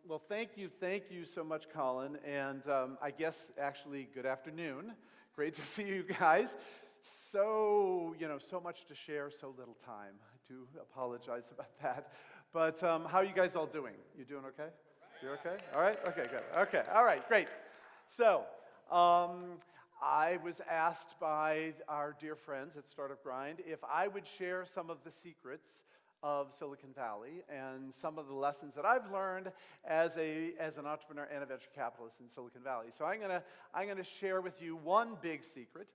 Well, thank you so much, Colin, and I guess actually good afternoon. Great to see you guys. So much to share, so little time. I do apologize about that. But how are you guys all doing? You doing okay? You okay? All right? Okay, good. Okay, all right, great. So, I was asked by our dear friends at Startup Grind if I would share some of the secrets of Silicon Valley and some of the lessons that I've learned as an entrepreneur and a venture capitalist in Silicon Valley. So I'm gonna share with you one big secret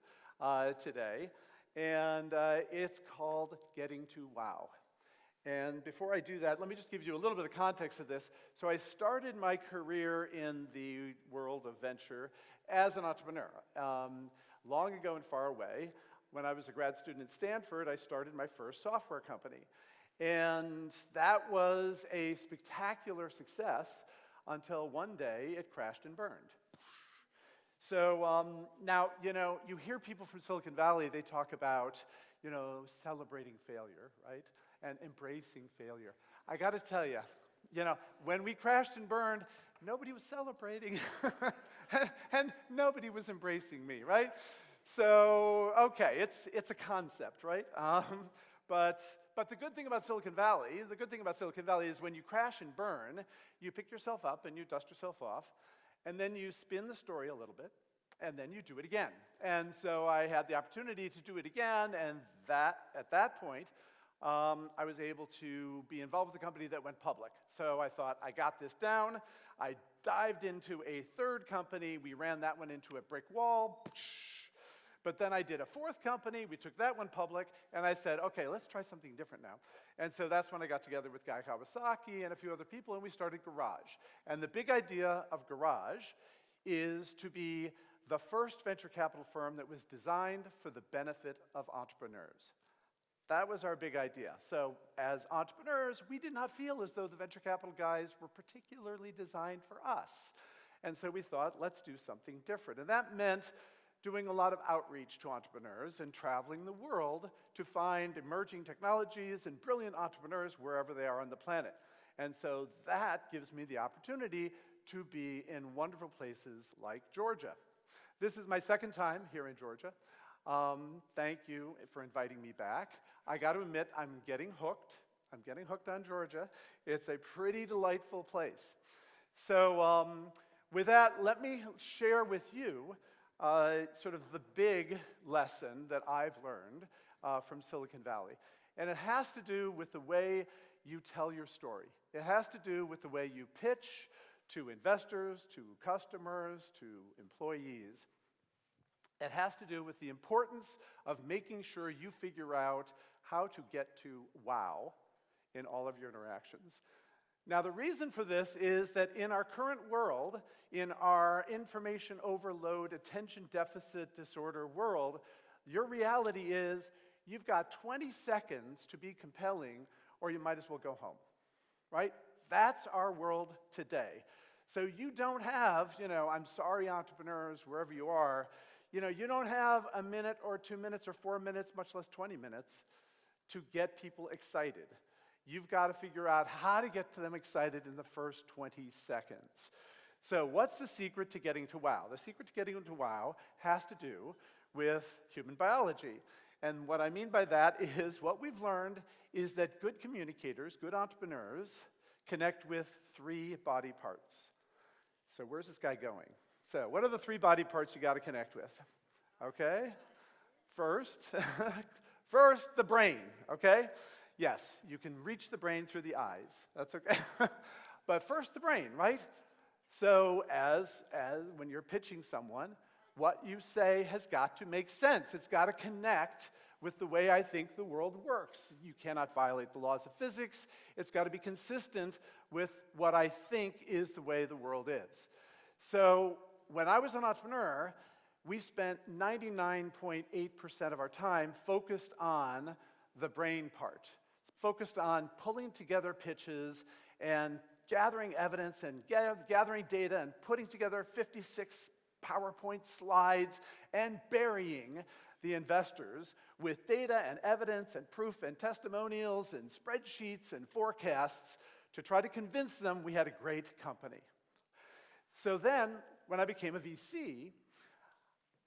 today, and it's called getting to wow. And before I do that, let me just give you a little bit of context of this. So I started my career in the world of venture as an entrepreneur. Long ago and far away, when I was a grad student at Stanford, I started my first software company. And that was a spectacular success until one day it crashed and burned. So now, you hear people from Silicon Valley, they talk about, celebrating failure, right? And embracing failure. I got to tell you, when we crashed and burned, nobody was celebrating, and nobody was embracing me, right? So, okay, it's a concept, right? But the good thing about Silicon Valley is when you crash and burn, you pick yourself up and you dust yourself off, and then you spin the story a little bit, and then you do it again. And so I had the opportunity to do it again, and at that point, I was able to be involved with a company that went public. So I thought, I got this down. I dived into a third company. We ran that one into a brick wall. But then I did a fourth company. We took that one public. And I said, okay, let's try something different now. And so that's when I got together with Guy Kawasaki and a few other people, and we started Garage. And the big idea of Garage is to be the first venture capital firm that was designed for the benefit of entrepreneurs. That was our big idea. So as entrepreneurs, we did not feel as though the venture capital guys were particularly designed for us. And so we thought, let's do something different. And that meant doing a lot of outreach to entrepreneurs and traveling the world to find emerging technologies and brilliant entrepreneurs wherever they are on the planet. And so that gives me the opportunity to be in wonderful places like Georgia. This is my second time here in Georgia. Thank you for inviting me back. I got to admit, I'm getting hooked. I'm getting hooked on Georgia. It's a pretty delightful place. So with that, let me share with you sort of the big lesson that I've learned from Silicon Valley. And it has to do with the way you tell your story. It has to do with the way you pitch to investors, to customers, to employees. It has to do with the importance of making sure you figure out how to get to wow in all of your interactions. Now, the reason for this is that in our current world, in our information overload, attention deficit disorder world, your reality is you've got 20 seconds to be compelling, or you might as well go home, right? That's our world today. So you don't have, I'm sorry, entrepreneurs, wherever you are, you don't have a minute or 2 minutes or 4 minutes, much less 20 minutes, to get people excited. You've got to figure out how to get them excited in the first 20 seconds. So what's the secret to getting to wow? The secret to getting to wow has to do with human biology. And what I mean by that is what we've learned is that good communicators, good entrepreneurs, connect with 3 body parts. So where's this guy going? So what are the 3 body parts you got to connect with? Okay? First, the brain, okay? Yes, you can reach the brain through the eyes. That's okay. But first, the brain, right? So as when you're pitching someone, what you say has got to make sense. It's got to connect with the way I think the world works. You cannot violate the laws of physics. It's got to be consistent with what I think is the way the world is. So when I was an entrepreneur, we spent 99.8% of our time focused on the brain part, focused on pulling together pitches and gathering evidence and gathering data and putting together 56 PowerPoint slides and burying the investors with data and evidence and proof and testimonials and spreadsheets and forecasts to try to convince them we had a great company. So then, when I became a VC,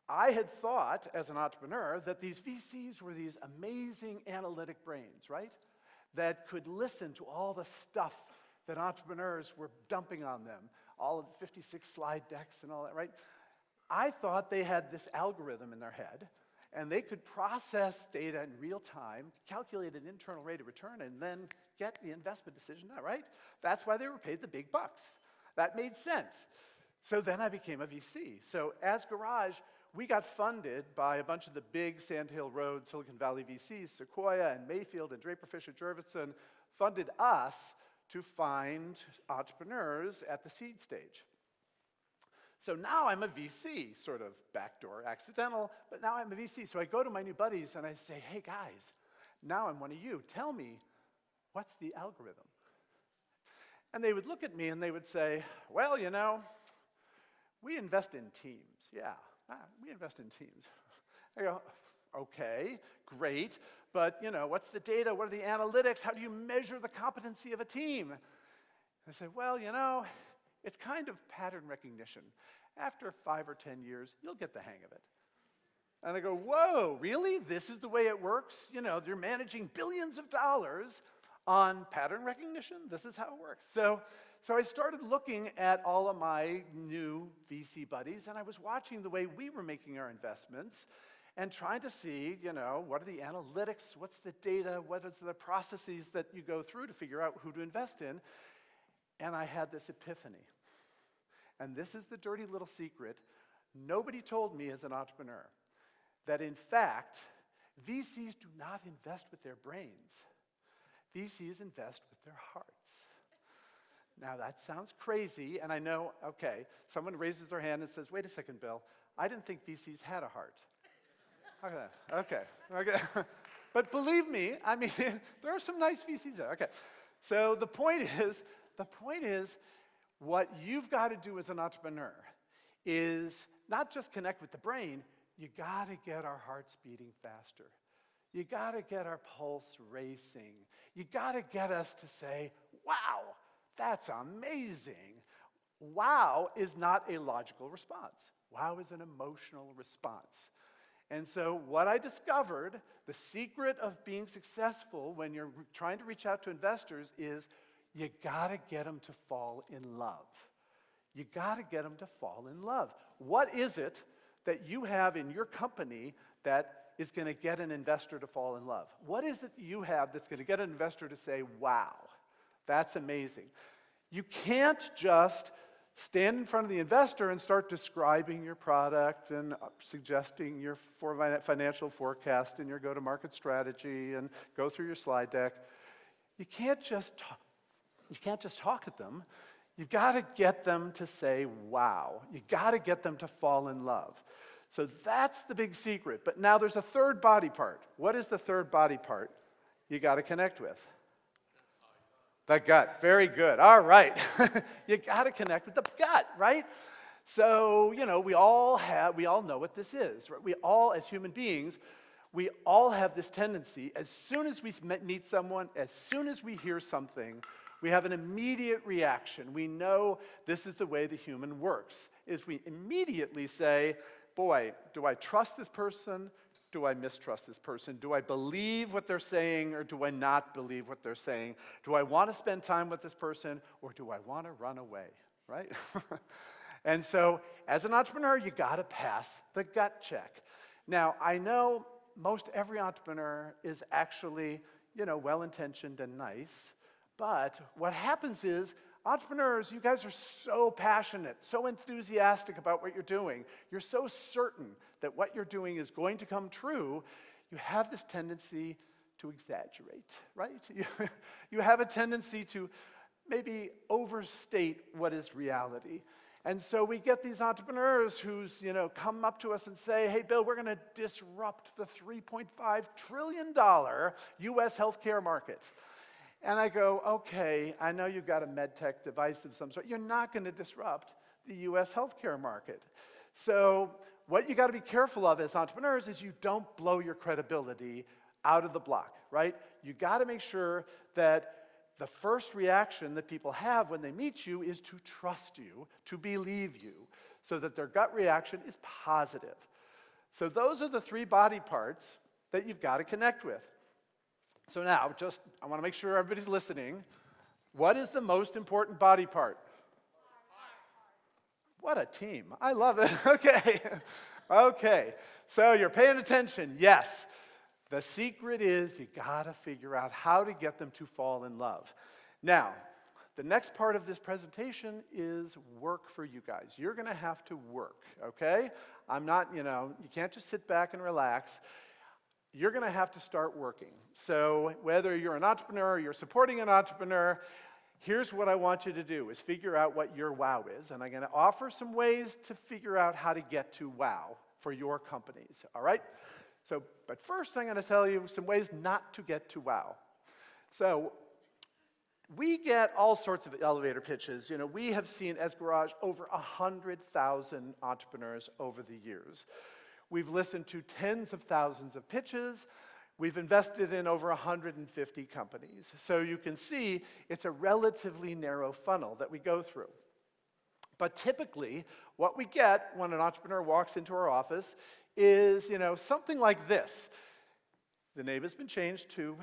I had thought, as an entrepreneur, that these VCs were these amazing analytic brains, right? That could listen to all the stuff that entrepreneurs were dumping on them, all of the 56 slide decks and all that, right? I thought they had this algorithm in their head, and they could process data in real time, calculate an internal rate of return, and then get the investment decision out, right? That's why they were paid the big bucks. That made sense. So then I became a VC. So as Garage, we got funded by a bunch of the big Sand Hill Road, Silicon Valley VCs, Sequoia and Mayfield and Draper Fisher Jurvetson funded us to find entrepreneurs at the seed stage. So now I'm a VC, sort of backdoor accidental, but now I'm a VC. So I go to my new buddies and I say, hey guys, now I'm one of you. Tell me, what's the algorithm? And they would look at me and they would say, well, you know, we invest in teams. Yeah, we invest in teams. I go, okay, great, but you know, what's the data? What are the analytics? How do you measure the competency of a team? And I say, well, you know, it's kind of pattern recognition. After 5 or 10 years, you'll get the hang of it. And I go, whoa, really? This is the way it works? You know, they're managing billions of dollars on pattern recognition? This is how it works. So I started looking at all of my new VC buddies, and I was watching the way we were making our investments and trying to see, you know, what are the analytics, what's the data, what are the processes that you go through to figure out who to invest in. And I had this epiphany. And this is the dirty little secret. Nobody told me as an entrepreneur that, in fact, VCs do not invest with their brains. VCs invest with their hearts. Now, that sounds crazy, and I know, okay, someone raises their hand and says, wait a second, Bill, I didn't think VCs had a heart. Okay. But believe me, I mean, there are some nice VCs there. Okay, so the point is, what you've got to do as an entrepreneur is not just connect with the brain, you got to get our hearts beating faster. You got to get our pulse racing. You got to get us to say, wow, that's amazing. Wow is not a logical response. Wow is an emotional response. And so what I discovered, the secret of being successful when you're trying to reach out to investors is you got to get them to fall in love. You got to get them to fall in love. What is it that you have in your company that is going to get an investor to fall in love? What is it you have that's going to get an investor to say, wow, that's amazing? You can't just stand in front of the investor and start describing your product and suggesting your financial forecast and your go-to-market strategy and go through your slide deck. You can't just talk at them. You've got to get them to say, wow. You've got to get them to fall in love. So that's the big secret. But now there's a third body part. What is the third body part you got to connect with? The gut. Very good. All right. You got to connect with the gut, right? So, you know, we all know what this is. Right? We all, as human beings, we all have this tendency, as soon as we meet someone, as soon as we hear something, we have an immediate reaction. We know this is the way the human works, is we immediately say, boy, do I trust this person? Do I mistrust this person? Do I believe what they're saying, or do I not believe what they're saying? Do I want to spend time with this person, or do I want to run away, right? And so, as an entrepreneur, you got to pass the gut check. Now, I know most every entrepreneur is actually, you know, well-intentioned and nice, but what happens is, entrepreneurs, you guys are so passionate, so enthusiastic about what you're doing. You're so certain that what you're doing is going to come true. You have this tendency to exaggerate, right? You have a tendency to maybe overstate what is reality. And so we get these entrepreneurs who's, you know, come up to us and say, hey, Bill, we're going to disrupt the $3.5 trillion U.S. healthcare market. And I go, okay, I know you've got a med tech device of some sort. You're not going to disrupt the U.S. healthcare market. So what you got to be careful of as entrepreneurs is you don't blow your credibility out of the block, right? You got to make sure that the first reaction that people have when they meet you is to trust you, to believe you, so that their gut reaction is positive. So those are the three body parts that you've got to connect with. So now, I want to make sure everybody's listening. What is the most important body part? What a team. I love it. Okay. Okay. So you're paying attention. Yes. The secret is you got to figure out how to get them to fall in love. Now, the next part of this presentation is work for you guys. You're going to have to work, okay? You can't just sit back and relax. You're going to have to start working. So whether you're an entrepreneur or you're supporting an entrepreneur, here's what I want you to do is figure out what your wow is. And I'm going to offer some ways to figure out how to get to wow for your companies, all right? But first I'm going to tell you some ways not to get to wow. So we get all sorts of elevator pitches. We have seen as Garage over 100,000 entrepreneurs over the years. We've listened to tens of thousands of pitches. We've invested in over 150 companies. So you can see it's a relatively narrow funnel that we go through. But typically, what we get when an entrepreneur walks into our office is, something like this. The name has been changed to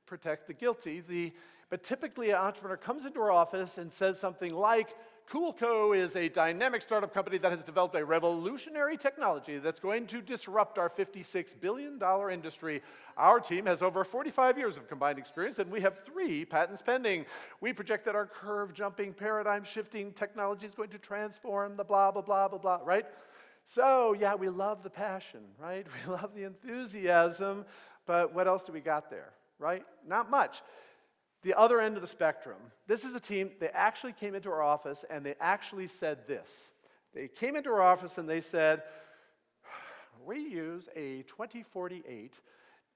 protect the guilty. But typically, an entrepreneur comes into our office and says something like, Coolco is a dynamic startup company that has developed a revolutionary technology that's going to disrupt our $56 billion industry. Our team has over 45 years of combined experience, and we have 3 patents pending. We project that our curve-jumping, paradigm-shifting technology is going to transform the blah, blah, blah, blah, blah, right? So, yeah, we love the passion, right? We love the enthusiasm, but what else do we got there, right? Not much. The other end of the spectrum, this is a team, they actually came into our office and they actually said this. They came into our office and they said, we use a 2048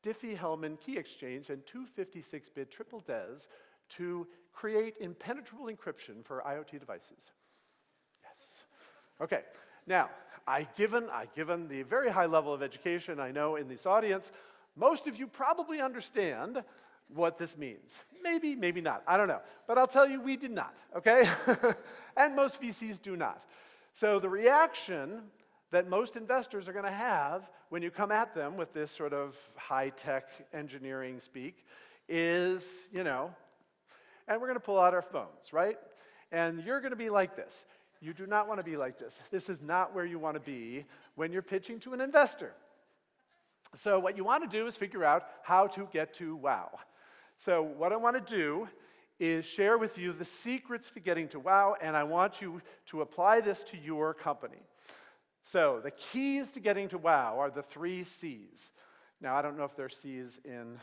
Diffie-Hellman key exchange and 256-bit triple DES to create impenetrable encryption for IoT devices. Yes. Okay. Now, given the very high level of education I know in this audience, most of you probably understand what this means. Maybe, maybe not. I don't know. But I'll tell you, we did not, okay? And most VCs do not. So the reaction that most investors are going to have when you come at them with this sort of high-tech engineering speak is, and we're going to pull out our phones, right? And you're going to be like this. You do not want to be like this. This is not where you want to be when you're pitching to an investor. So what you want to do is figure out how to get to wow. So what I want to do is share with you the secrets to getting to wow, and I want you to apply this to your company. So the keys to getting to wow are the 3 C's. Now, I don't know if there are C's in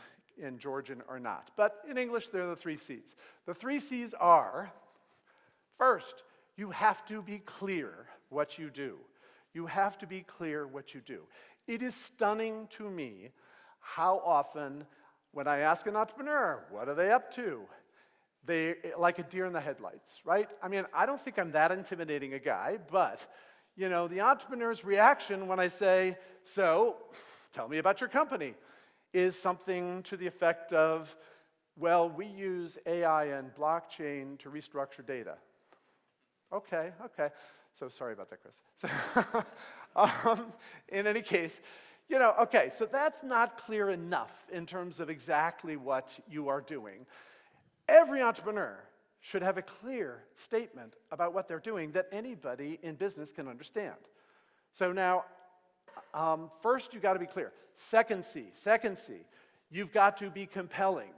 Georgian or not, but in English, they're the 3 C's. The 3 C's are, first, you have to be clear what you do. You have to be clear what you do. It is stunning to me how often, when I ask an entrepreneur, what are they up to? They like a deer in the headlights, right? I mean, I don't think I'm that intimidating a guy, but, the entrepreneur's reaction when I say, so, tell me about your company, is something to the effect of, well, we use AI and blockchain to restructure data. Okay. So sorry about that, Chris. In any case, okay, so that's not clear enough in terms of exactly what you are doing. Every entrepreneur should have a clear statement about what they're doing that anybody in business can understand. So now, first you've got to be clear. Second C, you've got to be compelling.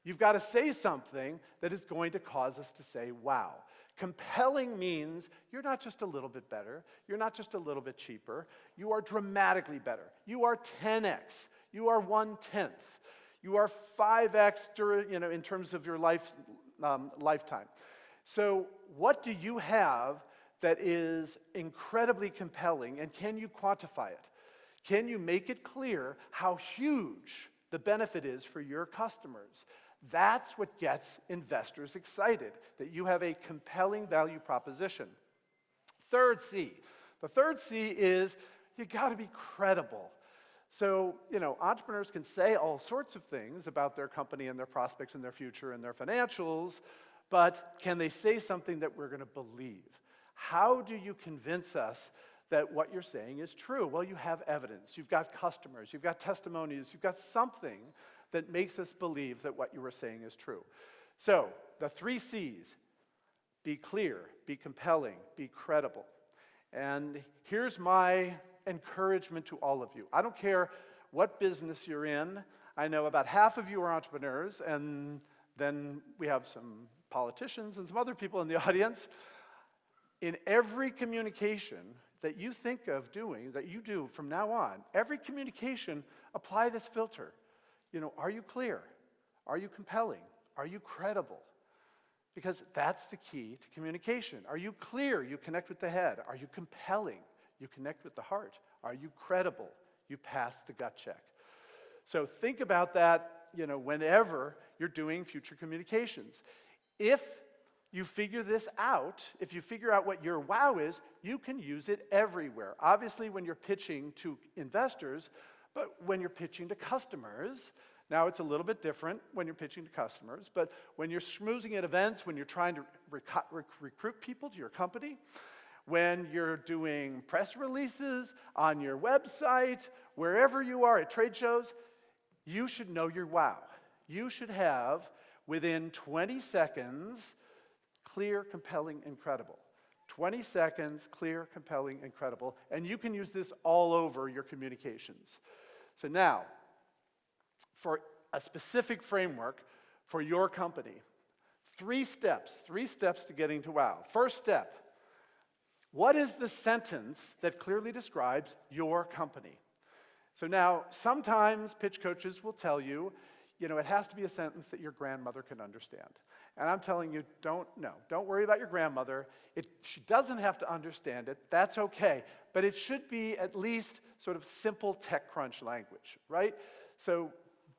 You've got to say something that is going to cause us to say, wow. Compelling means you're not just a little bit better, you're not just a little bit cheaper, you are dramatically better. You are 10x, you are 1/10, you are 5x in terms of your lifetime. So what do you have that is incredibly compelling, and can you quantify it? Can you make it clear how huge the benefit is for your customers? That's what gets investors excited, that you have a compelling value proposition. Third C. The third C is you got to be credible. So, entrepreneurs can say all sorts of things about their company and their prospects and their future and their financials, but can they say something that we're going to believe? How do you convince us that what you're saying is true? Well, you have evidence. You've got customers. You've got testimonies. You've got something that makes us believe that what you were saying is true. So, the 3 C's: be clear, be compelling, be credible. And here's my encouragement to all of you. I don't care what business you're in. I know about half of you are entrepreneurs, and then we have some politicians and some other people in the audience. In every communication that you think of doing, that you do from now on, every communication, apply this filter. Are you clear? Are you compelling? Are you credible? Because that's the key to communication. Are you clear? You connect with the head. Are you compelling? You connect with the heart. Are you credible? You pass the gut check. So think about that, whenever you're doing future communications. If you figure this out, if you figure out what your wow is, you can use it everywhere. Obviously, when you're pitching to investors, but when you're pitching to customers, now it's a little bit different when you're pitching to customers, but when you're schmoozing at events, when you're trying to recruit people to your company, when you're doing press releases on your website, wherever you are at trade shows, you should know your wow. You should have, within 20 seconds, clear, compelling, and credible. 20 seconds, clear, compelling, and credible. And you can use this all over your communications. So now, for a specific framework for your company, 3 steps to getting to wow. First step: what is the sentence that clearly describes your company? So now, sometimes pitch coaches will tell you, it has to be a sentence that your grandmother can understand. And I'm telling you, don't worry about your grandmother. She doesn't have to understand it. That's okay. But it should be at least sort of simple TechCrunch language, right? So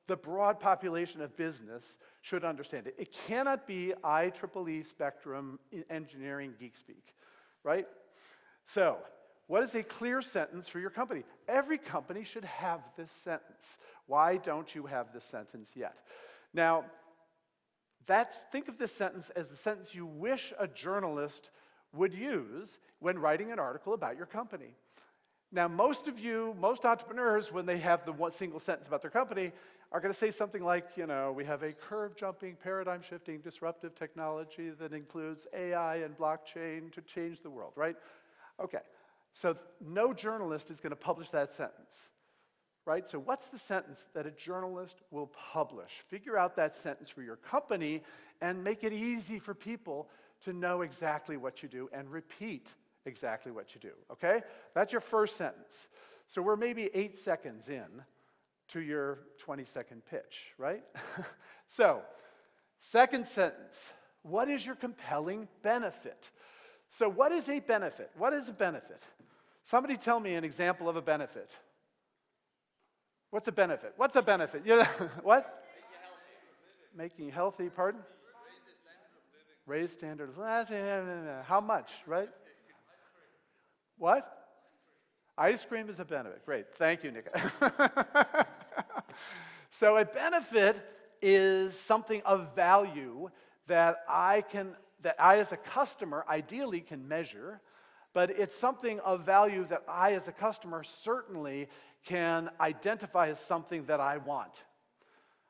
the broad population of business should understand it. It cannot be IEEE spectrum engineering geek speak, right? So, what is a clear sentence for your company? Every company should have this sentence. Why don't you have this sentence yet? Now, think of this sentence as the sentence you wish a journalist would use when writing an article about your company. Now, most entrepreneurs, when they have the one single sentence about their company, are going to say something like, we have a curve-jumping, paradigm-shifting, disruptive technology that includes AI and blockchain to change the world, right? Okay, so no journalist is going to publish that sentence, right? So what's the sentence that a journalist will publish? Figure out that sentence for your company and make it easy for people to know exactly what you do and repeat exactly what you do, okay? That's your first sentence. So we're maybe 8 seconds in to your 20-second pitch, right? So, second sentence, what is your compelling benefit? So what is a benefit? What is a benefit? Somebody tell me an example of a benefit. What's a benefit? What's a benefit? What? Making you healthy, pardon? Raise standard of living. How much, right? What? Ice cream is a benefit. Great. Thank you, Nick. So a benefit is something of value that I as a customer ideally can measure, but it's something of value that I as a customer certainly can identify as something that I want.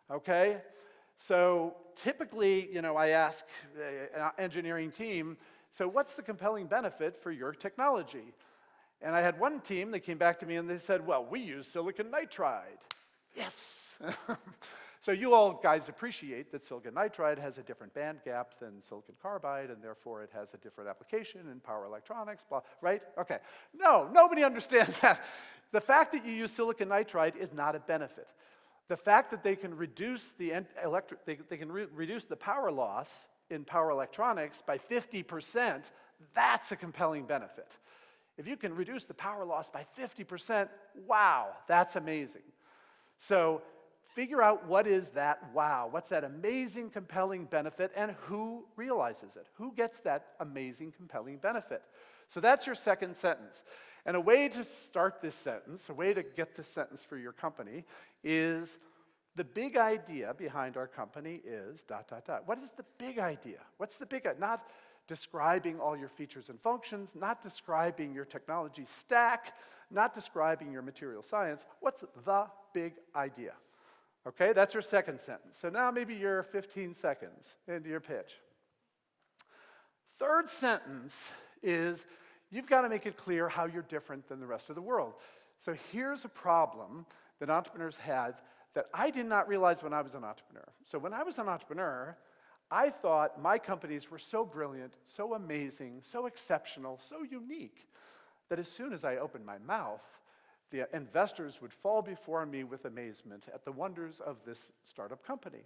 Okay? So typically, I ask an engineering team, so what's the compelling benefit for your technology? And I had one team that came back to me and they said, well, we use silicon nitride. Yes! So you all guys appreciate that silicon nitride has a different band gap than silicon carbide, and therefore it has a different application in power electronics, blah, right? Okay. No, nobody understands that. The fact that you use silicon nitride is not a benefit. The fact that they can reduce reduce the power loss in power electronics by 50%, that's a compelling benefit. If you can reduce the power loss by 50%, wow, that's amazing. So figure out what is that wow, what's that amazing, compelling benefit, and who realizes it? Who gets that amazing, compelling benefit? So that's your second sentence. And a way to start this sentence, a way to get this sentence for your company is, the big idea behind our company is ... What is the big idea? What's the big idea? Not describing all your features and functions, not describing your technology stack, not describing your material science. What's the big idea? Okay, that's your second sentence. So now maybe you're 15 seconds into your pitch. Third sentence is, you've got to make it clear how you're different than the rest of the world. So here's a problem that entrepreneurs had that I did not realize when I was an entrepreneur. So when I was an entrepreneur, I thought my companies were so brilliant, so amazing, so exceptional, so unique, that as soon as I opened my mouth, the investors would fall before me with amazement at the wonders of this startup company.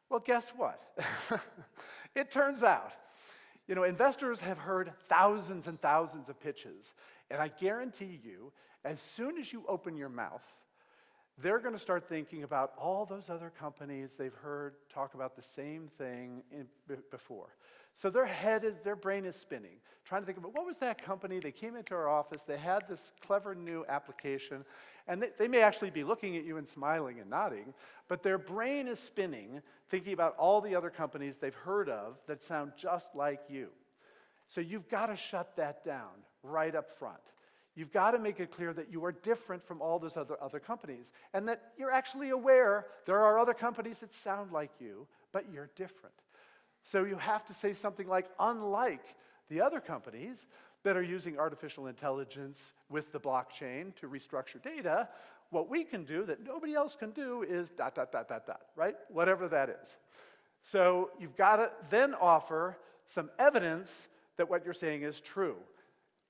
Well, guess what? It turns out, investors have heard thousands and thousands of pitches, and I guarantee you, as soon as you open your mouth, they're going to start thinking about all those other companies they've heard talk about the same thing before. So their brain is spinning, trying to think about, what was that company? They came into our office, they had this clever new application, and they may actually be looking at you and smiling and nodding, but their brain is spinning, thinking about all the other companies they've heard of that sound just like you. So you've got to shut that down right up front. You've got to make it clear that you are different from all those other companies, and that you're actually aware there are other companies that sound like you, but you're different. So you have to say something like, unlike the other companies that are using artificial intelligence with the blockchain to restructure data, what we can do that nobody else can do is ... right? Whatever that is. So you've got to then offer some evidence that what you're saying is true.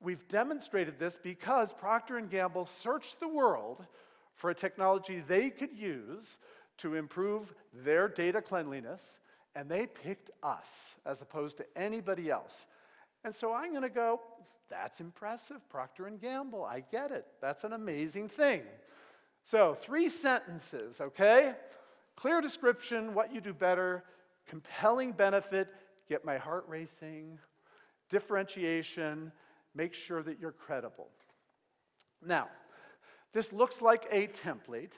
We've demonstrated this because Procter & Gamble searched the world for a technology they could use to improve their data cleanliness, and they picked us as opposed to anybody else. And so I'm going to go, that's impressive, Procter & Gamble, I get it. That's an amazing thing. So 3 sentences, okay? Clear description, what you do better, compelling benefit, get my heart racing, differentiation, make sure that you're credible. Now, this looks like a template,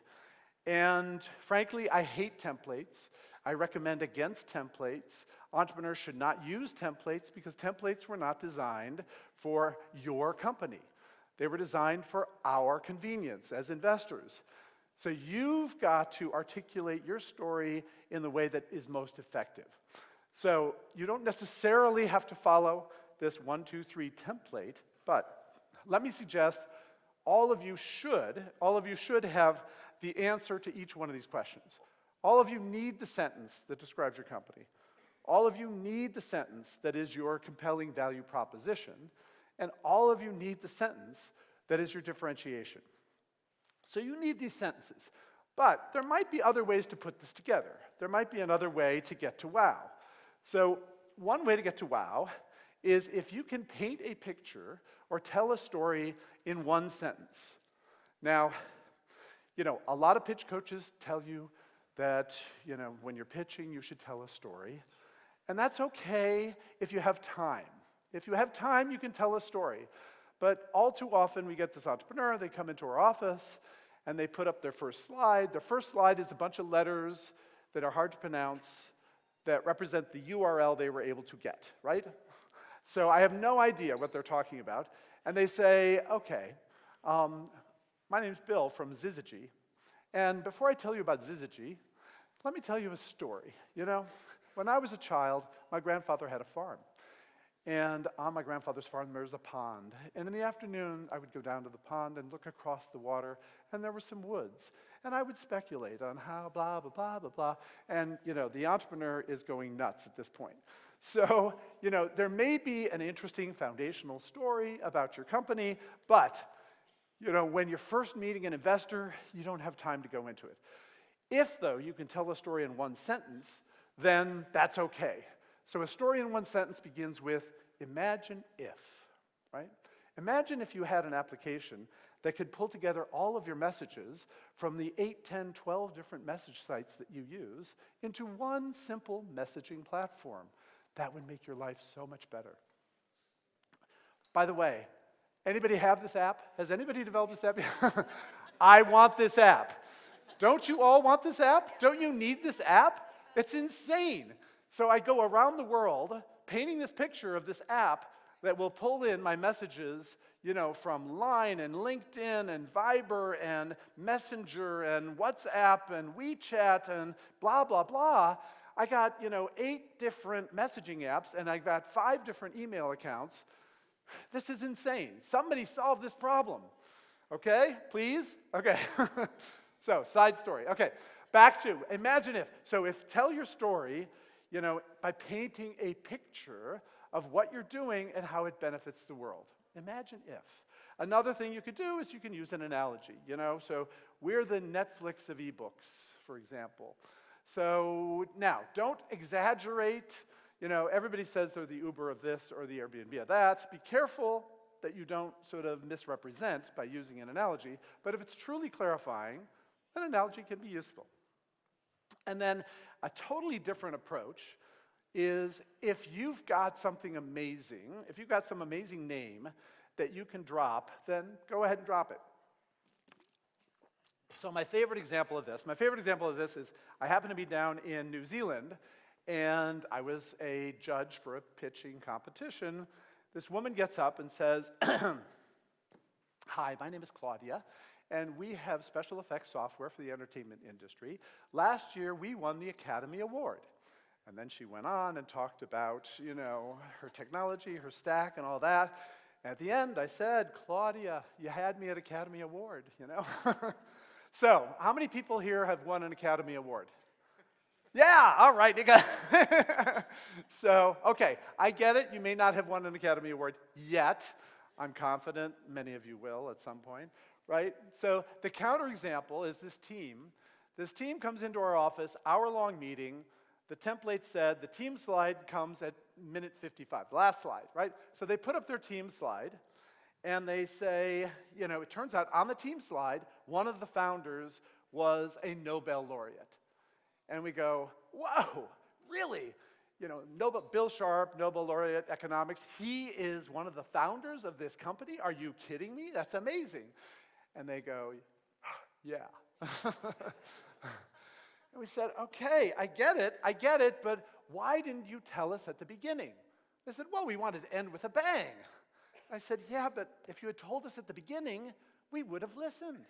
and frankly, I hate templates. I recommend against templates. Entrepreneurs should not use templates because templates were not designed for your company. They were designed for our convenience as investors. So you've got to articulate your story in the way that is most effective. So you don't necessarily have to follow this 1, 2, 3 template, but let me suggest all of you should have the answer to each one of these questions. All of you need the sentence that describes your company. All of you need the sentence that is your compelling value proposition, and all of you need the sentence that is your differentiation. So you need these sentences, but there might be other ways to put this together. There might be another way to get to wow. So one way to get to wow is if you can paint a picture or tell a story in 1 sentence. Now, a lot of pitch coaches tell you that, when you're pitching, you should tell a story. And that's okay if you have time. If you have time, you can tell a story. But all too often, we get this entrepreneur, they come into our office, and they put up their first slide. Their first slide is a bunch of letters that are hard to pronounce that represent the URL they were able to get, right? So I have no idea what they're talking about. And they say, okay, my name's Bill from Zizigy. And before I tell you about Zizigy, let me tell you a story. When I was a child, my grandfather had a farm. And on my grandfather's farm, there was a pond. And in the afternoon, I would go down to the pond and look across the water, and there were some woods. And I would speculate on how blah, blah, blah, blah, blah. And, the entrepreneur is going nuts at this point. So, there may be an interesting foundational story about your company, but, when you're first meeting an investor, you don't have time to go into it. If, though, you can tell a story in 1 sentence, then that's okay. So a story in 1 sentence begins with, imagine if, right? Imagine if you had an application that could pull together all of your messages from the 8, 10, 12 different message sites that you use into 1 simple messaging platform. That would make your life so much better. By the way, Anybody have this app? Has anybody developed this app? I want this app. Don't you all want this app? Don't you need this app? It's insane. So I go around the world painting this picture of this app that will pull in my messages, from Line and LinkedIn and Viber and Messenger and WhatsApp and WeChat and blah, blah, blah. I got, 8 different messaging apps, and I got 5 different email accounts. This is insane. Somebody solve this problem. Okay, please? Okay. So, side story. Okay, back to, imagine if. So tell your story, by painting a picture of what you're doing and how it benefits the world. Imagine if. Another thing you could do is you can use an analogy, So we're the Netflix of ebooks, for example. So now, don't exaggerate. Everybody says they're the Uber of this or the Airbnb of that. Be careful that you don't sort of misrepresent by using an analogy. But if it's truly clarifying, an analogy can be useful. And then a totally different approach is if you've got something amazing, if you've got some amazing name that you can drop, then go ahead and drop it. So my favorite example of this is I happen to be down in New Zealand, and I was a judge for a pitching competition. This woman gets up and says, "Hi, my name is Claudia, and we have special effects software for the entertainment industry. Last year, we won the Academy Award." And then she went on and talked about, her technology, her stack, and all that. At the end, I said, "Claudia, you had me at Academy Award, So, how many people here have won an Academy Award? Yeah, all right. So, okay, I get it. You may not have won an Academy Award yet. I'm confident many of you will at some point, right? So, the counterexample is this team. This team comes into our office, hour-long meeting. The template said the team slide comes at minute 55, the last slide, right? So they put up their team slide, and they say, it turns out on the team slide, one of the founders was a Nobel laureate. And we go, whoa, really? Bill Sharp, Nobel laureate economics, he is one of the founders of this company? Are you kidding me? That's amazing. And they go, yeah. And we said, okay, I get it, but why didn't you tell us at the beginning? They said, well, we wanted to end with a bang. I said, yeah, but if you had told us at the beginning, we would have listened.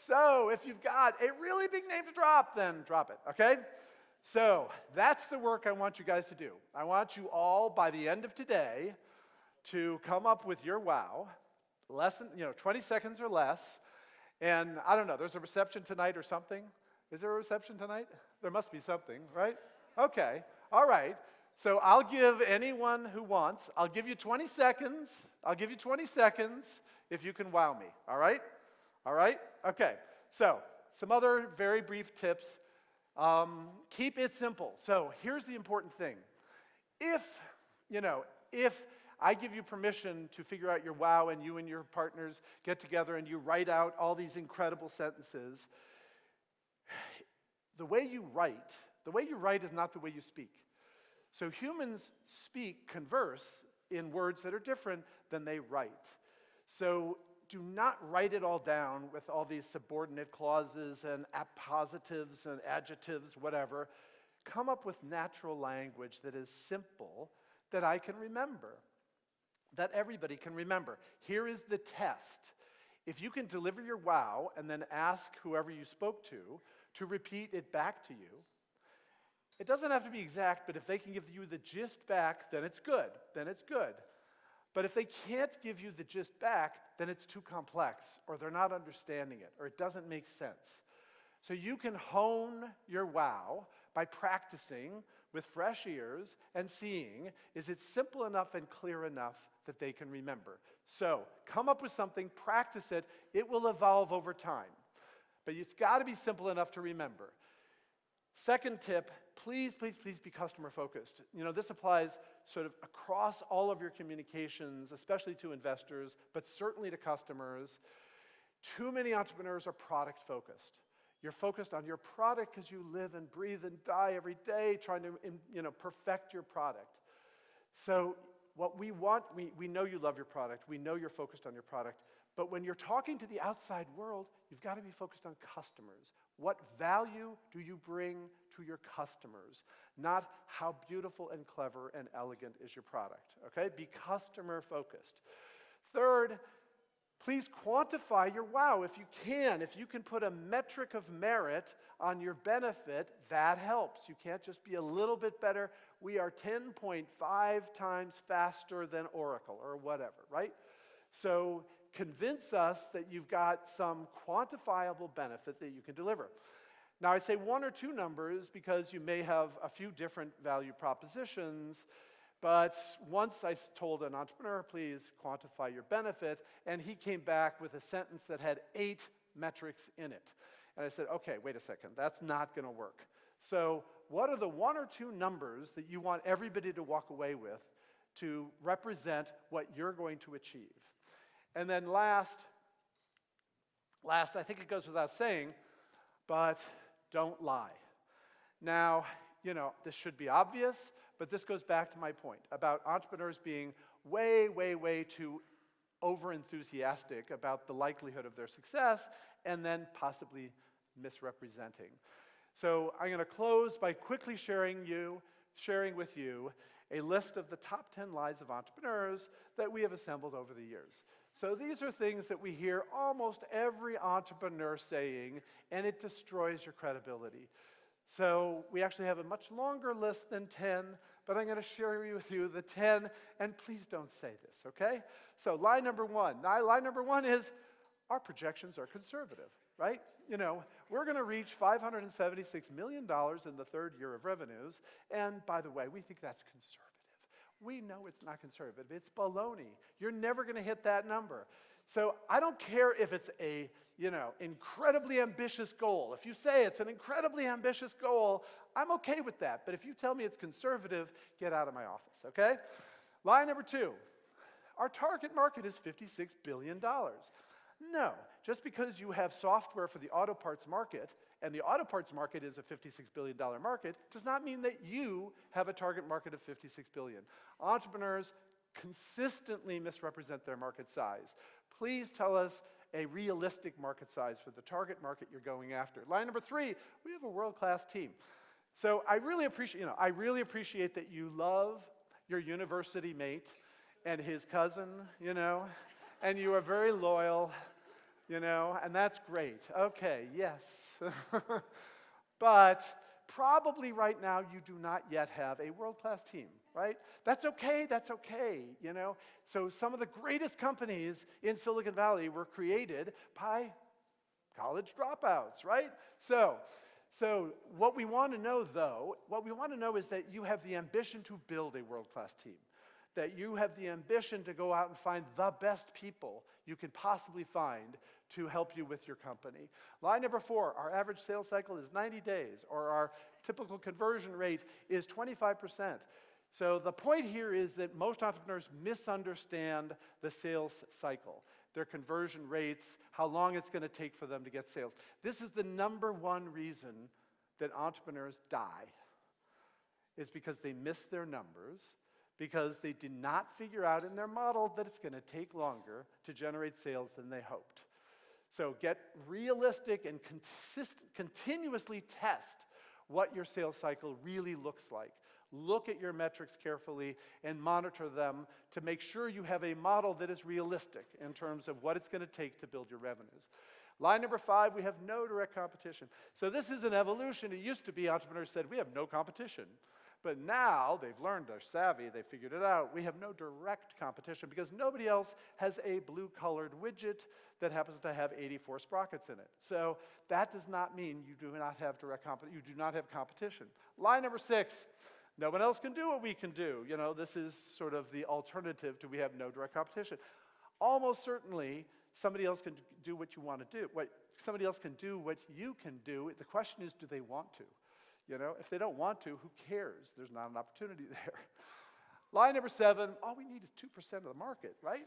So if you've got a really big name to drop, then drop it, okay? So that's the work I want you guys to do. I want you all, by the end of today, to come up with your wow, less than, 20 seconds or less. And I don't know, there's a reception tonight or something? Is there a reception tonight? There must be something, right? Okay, all right. So I'll give anyone who wants, I'll give you 20 seconds. I'll give you 20 seconds if you can wow me, all right? All right? Okay, so some other very brief tips. Keep it simple. So here's the important thing. If I give you permission to figure out your wow and you and your partners get together and you write out all these incredible sentences, the way you write is not the way you speak. So humans converse in words that are different than they write. So do not write it all down with all these subordinate clauses and appositives and adjectives, whatever. Come up with natural language that is simple, that I can remember, that everybody can remember. Here is the test. If you can deliver your wow and then ask whoever you spoke to repeat it back to you, it doesn't have to be exact, but if they can give you the gist back, then it's good. But if they can't give you the gist back, then it's too complex, or they're not understanding it, or it doesn't make sense. So you can hone your wow by practicing with fresh ears and seeing, is it simple enough and clear enough that they can remember? So come up with something, practice it. It will evolve over time. But it's got to be simple enough to remember. Second tip, please be customer focused. This applies sort of across all of your communications, especially to investors, but certainly to customers. Too many entrepreneurs are product focused. You're focused on your product because you live and breathe and die every day trying to perfect your product. So what we want, we know you love your product, we know you're focused on your product, but when you're talking to the outside world, you've got to be focused on customers. What value do you bring to your customers? Not how beautiful and clever and elegant is your product, okay? Be customer focused. Third, please quantify your wow if you can. If you can put a metric of merit on your benefit, that helps. You can't just be a little bit better. We are 10.5 times faster than Oracle or whatever, right? So convince us that you've got some quantifiable benefit that you can deliver. Now, I say one or two numbers because you may have a few different value propositions, but once I told an entrepreneur, please quantify your benefit, and he came back with a sentence that had 8 metrics in it. And I said, okay, wait a second, that's not going to work. So what are the one or two numbers that you want everybody to walk away with to represent what you're going to achieve? And then last, I think it goes without saying, but don't lie. Now, this should be obvious, but this goes back to my point about entrepreneurs being way, way, way too over-enthusiastic about the likelihood of their success and then possibly misrepresenting. So I'm going to close by quickly sharing with you a list of the top 10 lies of entrepreneurs that we have assembled over the years. So these are things that we hear almost every entrepreneur saying, and it destroys your credibility. So we actually have a much longer list than 10, but I'm going to share with you the 10, and please don't say this, okay? So lie number one. Lie number one is our projections are conservative, right? We're going to reach $576 million in the third year of revenues, and by the way, we think that's conservative. We know it's not conservative. It's baloney. You're never going to hit that number. So I don't care if it's a, incredibly ambitious goal. If you say it's an incredibly ambitious goal, I'm okay with that. But if you tell me it's conservative, get out of my office, okay? Lie number two, our target market is $56 billion. No, just because you have software for the auto parts market, and the auto parts market is a $56 billion market, does not mean that you have a target market of $56 billion. Entrepreneurs consistently misrepresent their market size. Please tell us a realistic market size for the target market you're going after. Line number three, we have a world-class team. So I really appreciate that you love your university mate and his cousin, and you are very loyal, and that's great. Okay, yes. But probably right now you do not yet have a world-class team, right? That's okay, So some of the greatest companies in Silicon Valley were created by college dropouts, right? So what we want to know is that you have the ambition to build a world-class team, that you have the ambition to go out and find the best people you can possibly find to help you with your company. Line number four, our average sales cycle is 90 days, or our typical conversion rate is 25%. So the point here is that most entrepreneurs misunderstand the sales cycle, their conversion rates, how long it's going to take for them to get sales. This is the number one reason that entrepreneurs die, is because they miss their numbers, because they did not figure out in their model that it's going to take longer to generate sales than they hoped. So get realistic and continuously test what your sales cycle really looks like. Look at your metrics carefully and monitor them to make sure you have a model that is realistic in terms of what it's going to take to build your revenues. Line number five, we have no direct competition. So this is an evolution. It used to be entrepreneurs said, we have no competition. But now they've learned, they're savvy, they figured it out. We have no direct competition because nobody else has a blue-colored widget that happens to have 84 sprockets in it. So that does not mean you do not have you do not have competition. Line number six, no one else can do what we can do. This is sort of the alternative to we have no direct competition. Almost certainly, somebody else can do what you want to do. Somebody else can do what you can do. The question is, do they want to? If they don't want to, who cares? There's not an opportunity there. Line number seven, all we need is 2% of the market, right?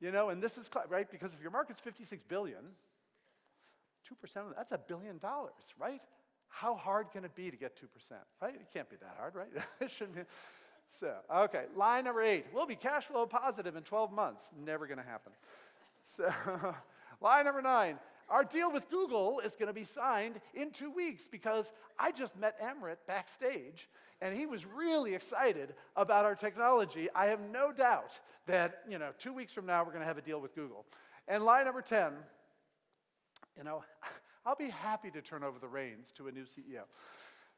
And this is, right, because if your market's $56 billion, 2% of that's $1 billion, right? How hard can it be to get 2%, right? It can't be that hard, right? It shouldn't be. So, okay, line number 8. We'll be cash flow positive in 12 months. Never going to happen. So, line number 9. Our deal with Google is going to be signed in 2 weeks because I just met Amrit backstage, and he was really excited about our technology. I have no doubt that, 2 weeks from now, we're going to have a deal with Google. And line number 10, I'll be happy to turn over the reins to a new CEO.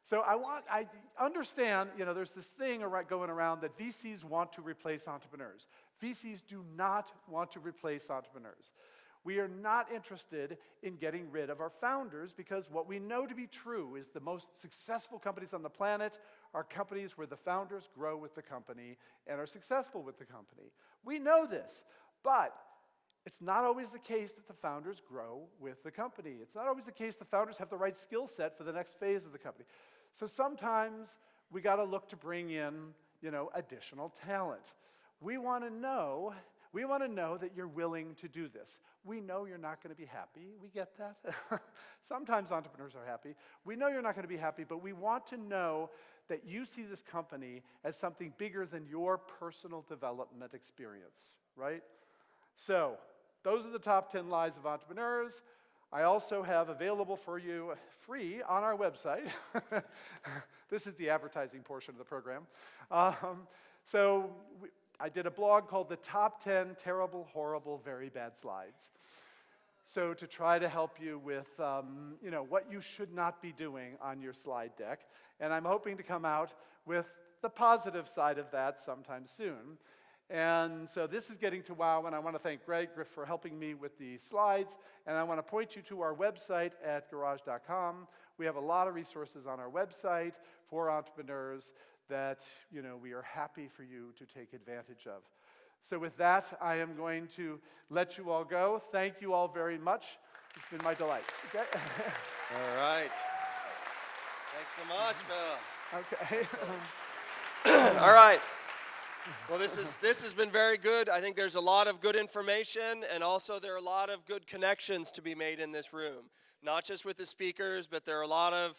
So I understand, there's this thing going around that VCs want to replace entrepreneurs. VCs do not want to replace entrepreneurs. We are not interested in getting rid of our founders because what we know to be true is the most successful companies on the planet are companies where the founders grow with the company and are successful with the company. We know this, but it's not always the case that the founders grow with the company. It's not always the case the founders have the right skill set for the next phase of the company. So sometimes we got to look to bring in, additional talent. We want to know that you're willing to do this. We know you're not going to be happy. We get that. Sometimes entrepreneurs are happy. We know you're not going to be happy, but we want to know that you see this company as something bigger than your personal development experience, right? So, those are the top 10 lies of entrepreneurs. I also have available for you free on our website. This is the advertising portion of the program. I did a blog called The Top 10 Terrible, Horrible, Very Bad Slides. So to try to help you with, what you should not be doing on your slide deck. And I'm hoping to come out with the positive side of that sometime soon. And so this is getting to wow, and I want to thank Greg for helping me with the slides. And I want to point you to our website at garage.com. We have a lot of resources on our website for entrepreneurs that, we are happy for you to take advantage of. So with that, I am going to let you all go. Thank you all very much. It's been my delight. Okay? All right. Thanks so much, Phil. Okay. All right. Well, this has been very good. I think there's a lot of good information, and also there are a lot of good connections to be made in this room. Not just with the speakers, but there are a lot of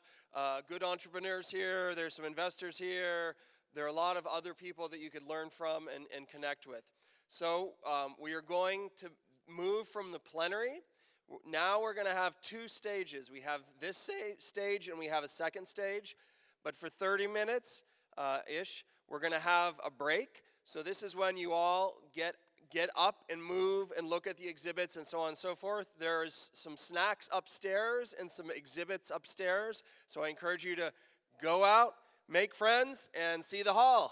good entrepreneurs here. There's some investors here. There are a lot of other people that you could learn from and connect with. So we are going to move from the plenary. Now we're going to have 2 stages. We have this stage and we have a second stage. But for 30 minutes-ish, we're going to have a break. So this is when you all get up and move and look at the exhibits and so on and so forth. There's some snacks upstairs and some exhibits upstairs. So I encourage you to go out, make friends, and see the hall.